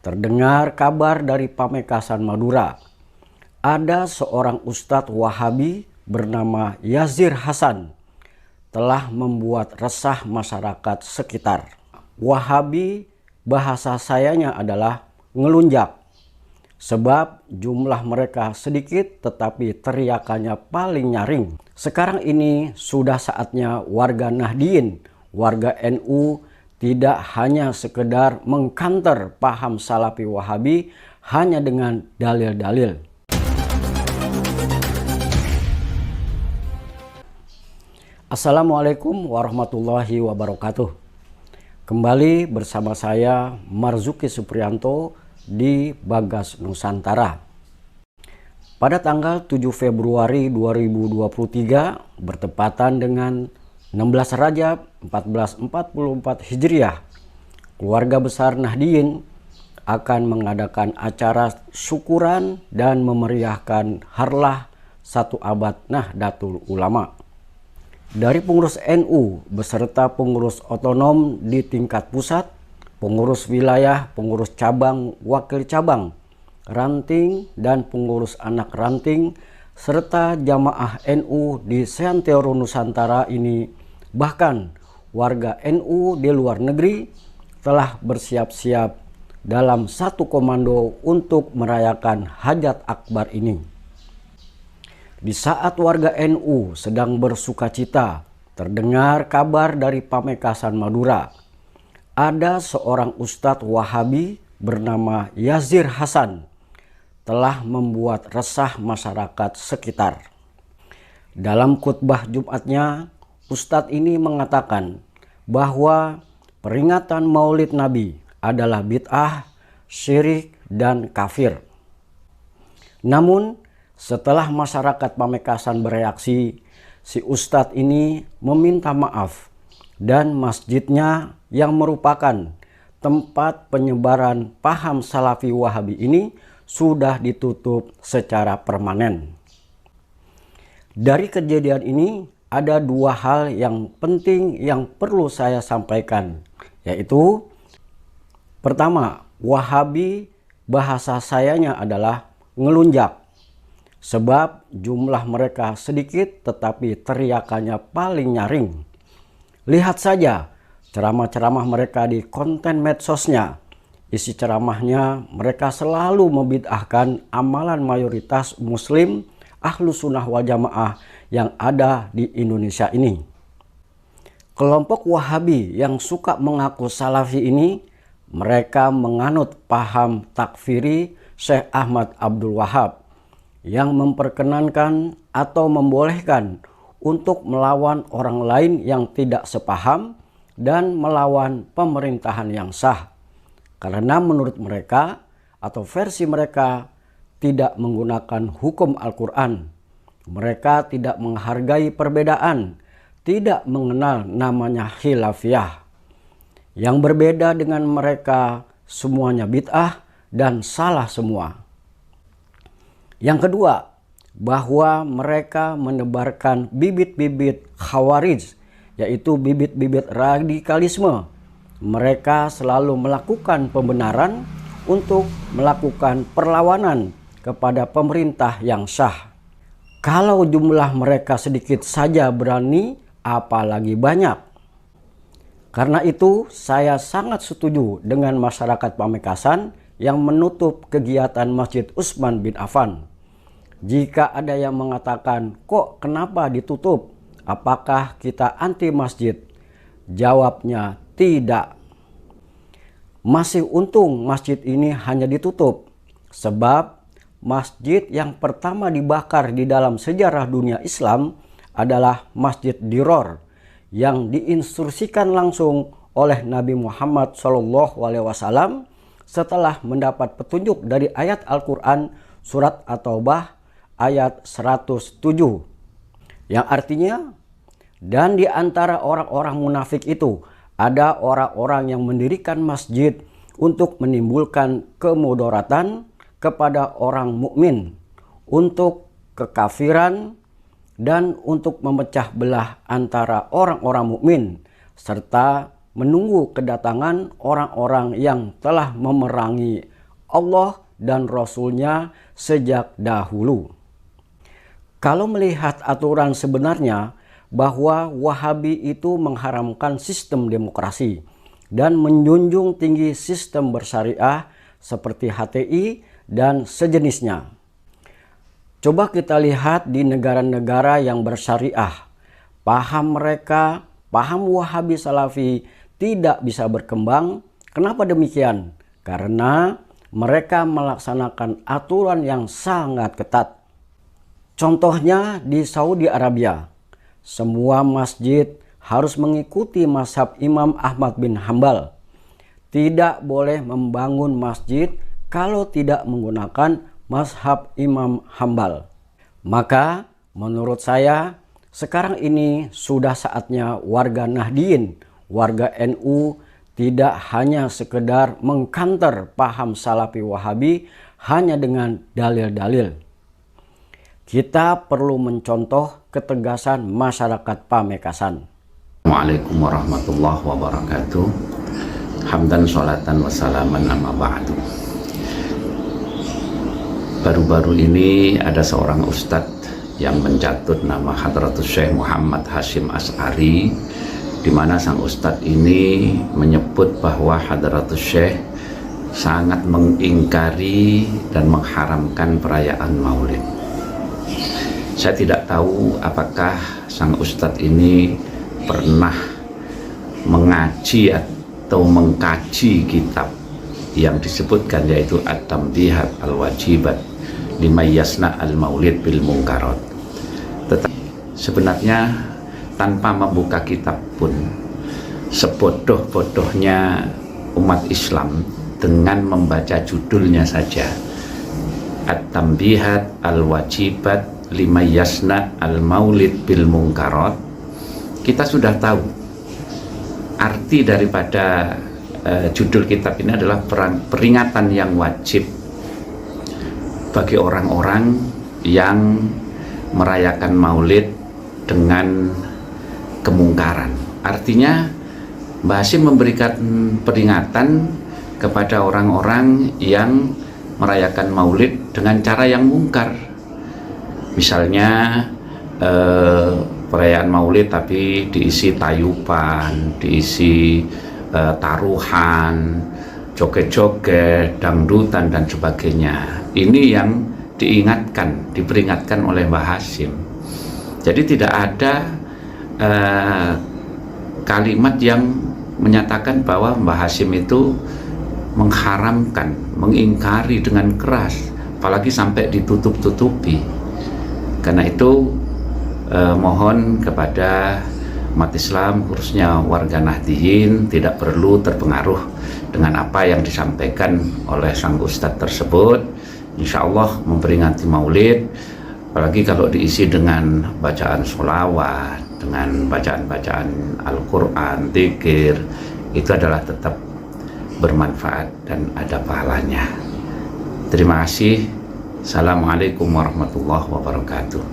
Terdengar kabar dari Pamekasan Madura. Ada seorang ustadz Wahabi bernama Yazir Hasan telah membuat resah masyarakat sekitar. Wahabi bahasa sayanya adalah ngelunjak. Sebab jumlah mereka sedikit tetapi teriakannya paling nyaring. Sekarang ini sudah saatnya warga Nahdien, warga NU tidak hanya sekedar mengkanter paham Salafi Wahabi hanya dengan dalil-dalil. Assalamualaikum warahmatullahi wabarakatuh. Kembali bersama saya Marzuki Supriyanto di Bagas Nusantara. Pada tanggal 7 Februari 2023 bertepatan dengan 16 Rajab 1444 Hijriah, keluarga besar Nahdien akan mengadakan acara syukuran dan memeriahkan harlah 1 abad Nahdlatul Ulama. Dari pengurus NU beserta pengurus otonom di tingkat pusat, pengurus wilayah, pengurus cabang, wakil cabang, ranting dan pengurus anak ranting, serta jamaah NU di seantero Nusantara ini, bahkan warga NU di luar negeri telah bersiap-siap dalam satu komando untuk merayakan hajat akbar ini. Di saat warga NU sedang bersukacita, terdengar kabar dari Pamekasan Madura. Ada seorang ustadz Wahabi bernama Yazir Hasan telah membuat resah masyarakat sekitar. Dalam khutbah Jumatnya, ustadz ini mengatakan bahwa peringatan Maulid Nabi adalah bid'ah, syirik, dan kafir. Namun, setelah masyarakat Pamekasan bereaksi, si ustadz ini meminta maaf dan masjidnya yang merupakan tempat penyebaran paham Salafi Wahabi ini sudah ditutup secara permanen. Dari kejadian ini ada 2 hal yang penting yang perlu saya sampaikan, yaitu pertama, Wahabi bahasa sayanya adalah ngelunjak. Sebab jumlah mereka sedikit tetapi teriakannya paling nyaring. Lihat saja ceramah-ceramah mereka di konten medsosnya. Isi ceramahnya mereka selalu membid'ahkan amalan mayoritas muslim Ahlus Sunnah wal Jamaah yang ada di Indonesia ini. Kelompok Wahabi yang suka mengaku Salafi ini, mereka menganut paham takfiri Syekh Ahmad Abdul Wahab yang memperkenankan atau membolehkan untuk melawan orang lain yang tidak sepaham dan melawan pemerintahan yang sah. Karena menurut mereka atau versi mereka tidak menggunakan hukum Al-Quran. Mereka tidak menghargai perbedaan, tidak mengenal namanya khilafiyah. Yang berbeda dengan mereka semuanya bid'ah dan salah semua. Yang kedua, bahwa mereka menebarkan bibit-bibit khawarij, yaitu bibit-bibit radikalisme. Mereka selalu melakukan pembenaran untuk melakukan perlawanan kepada pemerintah yang sah. Kalau jumlah mereka sedikit saja berani, apalagi banyak. Karena itu, saya sangat setuju dengan masyarakat Pamekasan yang menutup kegiatan Masjid Utsman bin Affan. Jika ada yang mengatakan, kok kenapa ditutup? Apakah kita anti masjid? Jawabnya tidak. Masih untung masjid ini hanya ditutup. Sebab masjid yang pertama dibakar di dalam sejarah dunia Islam adalah Masjid Diror yang diinstruksikan langsung oleh Nabi Muhammad SAW setelah mendapat petunjuk dari ayat Al-Quran surat At-Taubah ayat 107. Yang artinya, dan di antara orang-orang munafik itu ada orang-orang yang mendirikan masjid untuk menimbulkan kemudaratan kepada orang mukmin, untuk kekafiran, dan untuk memecah belah antara orang-orang mukmin, serta menunggu kedatangan orang-orang yang telah memerangi Allah dan Rasul-Nya sejak dahulu. Kalau melihat aturan sebenarnya bahwa Wahabi itu mengharamkan sistem demokrasi dan menjunjung tinggi sistem bersyariah seperti HTI dan sejenisnya. Coba kita lihat di negara-negara yang bersyariah. Paham mereka, paham Wahabi Salafi tidak bisa berkembang. Kenapa demikian? Karena mereka melaksanakan aturan yang sangat ketat. Contohnya di Saudi Arabia, semua masjid harus mengikuti mazhab Imam Ahmad bin Hambal. Tidak boleh membangun masjid kalau tidak menggunakan mazhab Imam Hambal. Maka menurut saya sekarang ini sudah saatnya warga Nahdien, warga NU tidak hanya sekedar mengkanter paham Salafi Wahabi hanya dengan dalil-dalil. Kita perlu mencontoh ketegasan masyarakat Pamekasan. Assalamualaikum warahmatullahi wabarakatuh. Hamdan sholatan wassalaman amma ba'du. Baru-baru ini ada seorang ustadz yang mencatut nama Hadratus Syekh Muhammad Hasyim Asy'ari, di mana sang ustadz ini menyebut bahwa Hadratus Syekh sangat mengingkari dan mengharamkan perayaan Maulid. Saya tidak tahu apakah sang ustadz ini pernah mengaji atau mengkaji kitab yang disebutkan, yaitu At-Tambihat Al-Wajibat Lima Yasna Al-Maulid Bil Munkarat. Tetapi sebenarnya tanpa membuka kitab pun, sebodoh-bodohnya umat Islam dengan membaca judulnya saja, At-Tambihat Al-Wajibat Lima Yasna Al-Maulid Bil Munkarat, kita sudah tahu arti daripada judul kitab ini adalah peringatan yang wajib bagi orang-orang yang merayakan Maulid dengan kemungkaran. Artinya Mbah Hasyim memberikan peringatan kepada orang-orang yang merayakan Maulid dengan cara yang mungkar. Misalnya perayaan Maulid tapi diisi tayuban, diisi taruhan, joget-joget, dangdutan dan sebagainya. Ini yang diperingatkan oleh Mbah Hasyim. Jadi tidak ada kalimat yang menyatakan bahwa Mbah Hasyim itu mengharamkan, mengingkari dengan keras, apalagi sampai ditutup-tutupi. Karena itu mohon kepada umat Islam, khususnya warga Nahdien, tidak perlu terpengaruh dengan apa yang disampaikan oleh sang ustadz tersebut. Insya Allah memperingati Maulid, apalagi kalau diisi dengan bacaan sholawat, dengan bacaan-bacaan Al-Quran, dzikir, itu adalah tetap bermanfaat dan ada pahalanya. Terima kasih. Assalamualaikum warahmatullahi wabarakatuh.